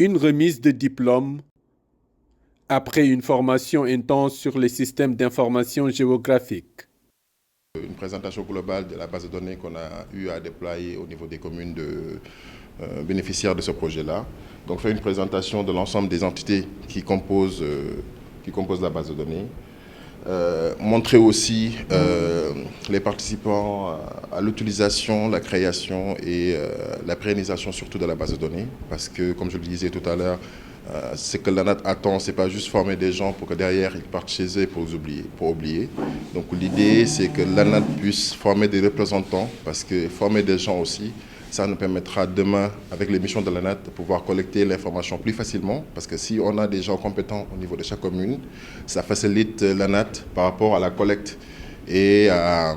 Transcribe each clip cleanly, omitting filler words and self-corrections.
Une remise de diplôme après une formation intense sur les systèmes d'information géographique. Une présentation globale de la base de données qu'on a eu à déployer au niveau des communes bénéficiaires de ce projet-là. Donc faire une présentation de l'ensemble des entités qui composent la base de données. Montrer aussi les participants à l'utilisation, la création et la pérennisation surtout de la base de données. Parce que, comme je le disais tout à l'heure, ce que l'ANAT attend, ce n'est pas juste former des gens pour que derrière ils partent chez eux pour oublier. Donc l'idée, c'est que l'ANAT puisse former des représentants, parce que former des gens aussi, ça nous permettra demain, avec les missions de l'ANAT, de pouvoir collecter l'information plus facilement. Parce que si on a des gens compétents au niveau de chaque commune, ça facilite l'ANAT par rapport à la collecte et à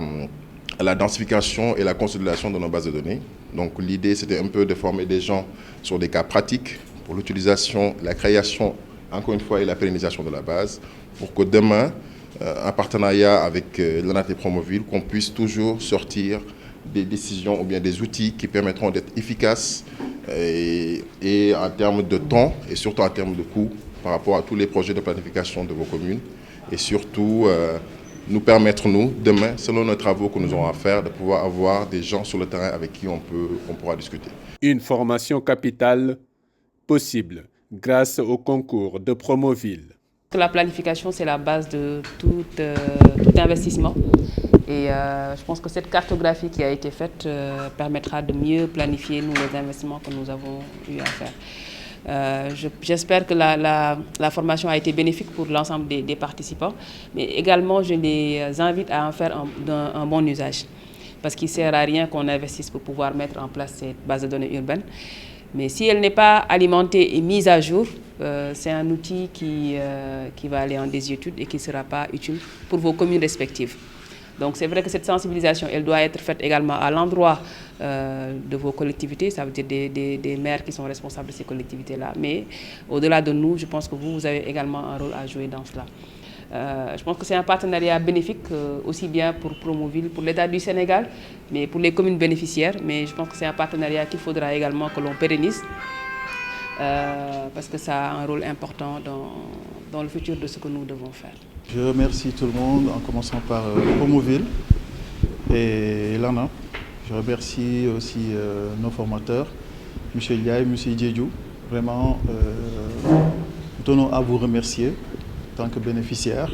la densification et la consolidation de nos bases de données. Donc l'idée, c'était un peu de former des gens sur des cas pratiques pour l'utilisation, la création, encore une fois, et la pérennisation de la base, pour que demain, en partenariat avec l'ANAT et Promoville, qu'on puisse toujours sortir des décisions ou bien des outils qui permettront d'être efficaces et en termes de temps et surtout en termes de coûts par rapport à tous les projets de planification de vos communes et surtout nous permettre, nous, demain, selon nos travaux que nous aurons à faire, de pouvoir avoir des gens sur le terrain avec qui on pourra discuter. Une formation capitale possible grâce au concours de Promoville. La planification, c'est la base de tout investissement. Et je pense que cette cartographie qui a été faite permettra de mieux planifier nous, les investissements que nous avons eu à faire. J'espère que la formation a été bénéfique pour l'ensemble des participants, mais également je les invite à en faire un bon usage. Parce qu'il ne sert à rien qu'on investisse pour pouvoir mettre en place cette base de données urbaine. Mais si elle n'est pas alimentée et mise à jour, c'est un outil qui va aller en désuétude et qui ne sera pas utile pour vos communes respectives. Donc c'est vrai que cette sensibilisation, elle doit être faite également à l'endroit de vos collectivités, ça veut dire des maires qui sont responsables de ces collectivités-là. Mais au-delà de nous, je pense que vous avez également un rôle à jouer dans cela. Je pense que c'est un partenariat bénéfique aussi bien pour Promoville, pour l'État du Sénégal, mais pour les communes bénéficiaires. Mais je pense que c'est un partenariat qu'il faudra également que l'on pérennise parce que ça a un rôle important dans le futur de ce que nous devons faire. Je remercie tout le monde en commençant par Promoville et l'ANA. Je remercie aussi nos formateurs, M. Ndiaye, M. Djedjou. Vraiment, nous tenons à vous remercier en tant que bénéficiaire.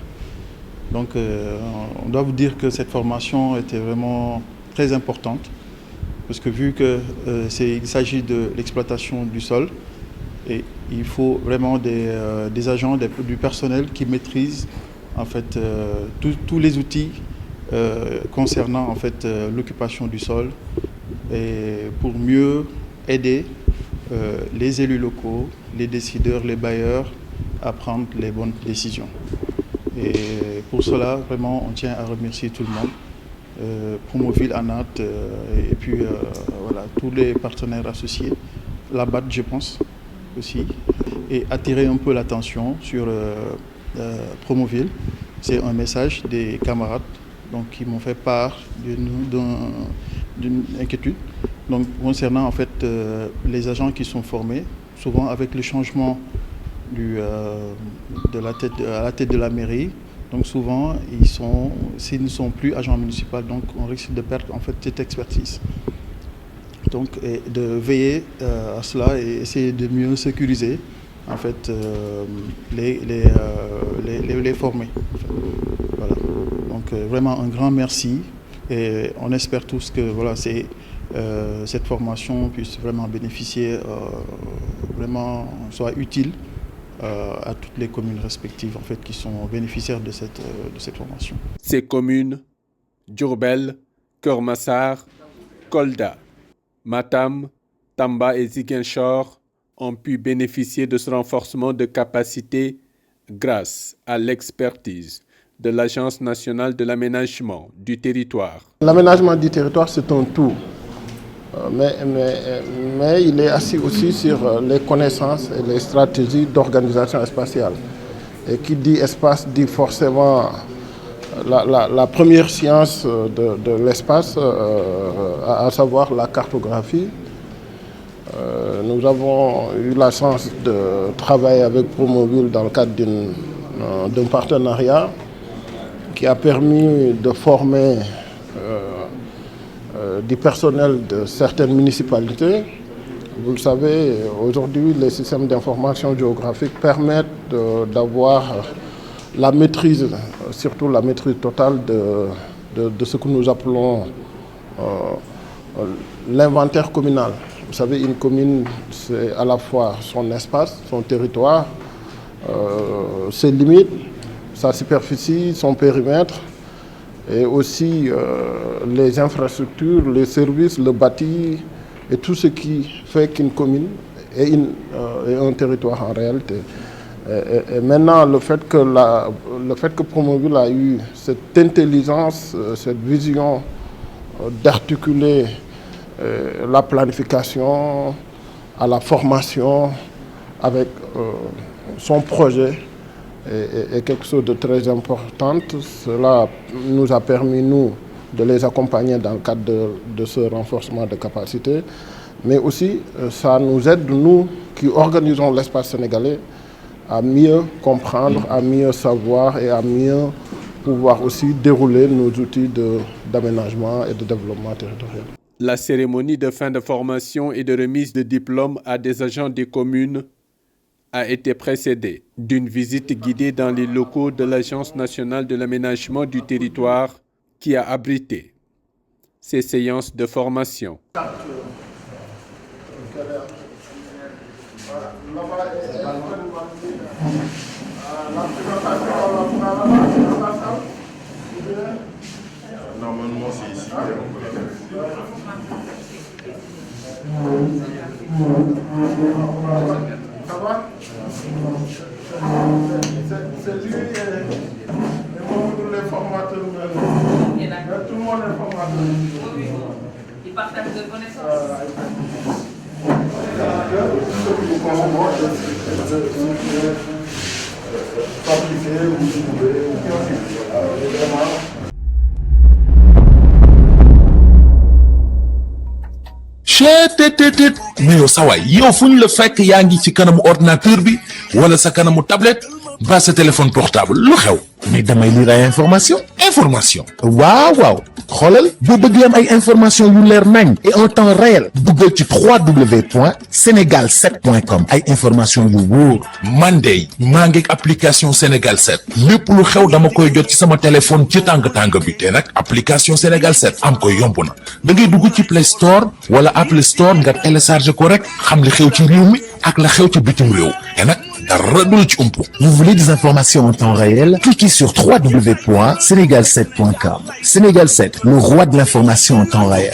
Donc, on doit vous dire que cette formation était vraiment très importante, parce que vu qu'il s'agit de l'exploitation du sol, et il faut vraiment des agents, du personnel qui maîtrisent en fait tous les outils concernant en fait l'occupation du sol, et pour mieux aider les élus locaux, les décideurs, les bailleurs à prendre les bonnes décisions. Et pour cela, vraiment, on tient à remercier tout le monde, Promoville, ANAT, et puis voilà, tous les partenaires associés, la BAT, je pense, aussi, et attirer un peu l'attention sur Promoville. C'est un message des camarades donc, qui m'ont fait part d'une inquiétude donc, concernant en fait, les agents qui sont formés, souvent avec le changement à la tête de la mairie. Donc souvent, s'ils ne sont plus agents municipaux, donc on risque de perdre en fait cette expertise. Donc et de veiller à cela et essayer de mieux sécuriser en fait les former. Voilà. Donc vraiment un grand merci et on espère tous que voilà cette formation puisse vraiment bénéficier, vraiment soit utile à toutes les communes respectives en fait, qui sont bénéficiaires de cette formation. Ces communes, Diourbel, Keur Massar, Kolda, Matam, Tamba et Ziguinchor, ont pu bénéficier de ce renforcement de capacité grâce à l'expertise de l'Agence nationale de l'aménagement du territoire. L'aménagement du territoire, c'est un tout. Mais il est assis aussi sur les connaissances et les stratégies d'organisation spatiale. Et qui dit espace dit forcément la première science de l'espace, à savoir la cartographie. Nous avons eu la chance de travailler avec Promoville dans le cadre d'un partenariat qui a permis de former du personnel de certaines municipalités. Vous le savez, aujourd'hui, les systèmes d'information géographique permettent d'avoir la maîtrise, surtout la maîtrise totale de ce que nous appelons l'inventaire communal. Vous savez, une commune, c'est à la fois son espace, son territoire, ses limites, sa superficie, son périmètre, et aussi les infrastructures, les services, le bâti, et tout ce qui fait qu'une commune est un territoire en réalité. Et maintenant, le fait que Promoville a eu cette intelligence, cette vision d'articuler la planification à la formation avec son projet est quelque chose de très important. Cela nous a permis, nous, de les accompagner dans le cadre de ce renforcement de capacité. Mais aussi, ça nous aide, nous, qui organisons l'espace sénégalais, à mieux comprendre, à mieux savoir et à mieux pouvoir aussi dérouler nos outils d'aménagement et de développement territorial. La cérémonie de fin de formation et de remise de diplômes à des agents des communes a été précédée d'une visite guidée dans les locaux de l'Agence nationale de l'aménagement du territoire qui a abrité ces séances de formation. Normalement, c'est ici. Ça va? C'est lui et tous les formateurs. Tout le monde est formateur. Ils partagent de connaissances. Fabriquer ou trouver ou mais yow sa waay yow fu ñu la fekk yaa ngi ci kanamu ordinateur bi wala sa kanamu tablette ba sa téléphone portable lu xew mais damay lire ay information waaw xoolal boo bëgg am ay information yu leer nañ et en temps réel duggal ci www.senegal7.com ay information yu wóor man de maa ngi application Sénégal 7 lépp lu xew dama koy jot ci sama téléphone ci tàng bi te nag application Sénégal 7 am ko yomb na da ngay dugg ci Play Store wala Apple Store nga télécharger ko rek xam li xew ci réew mi ak la xew ci bitim réew te nag dara du la ci umpu. Vous voulez des informations en temps réel? Cliquez sur www.senegal7.com. Sénégal 7, le roi de l'information en temps réel.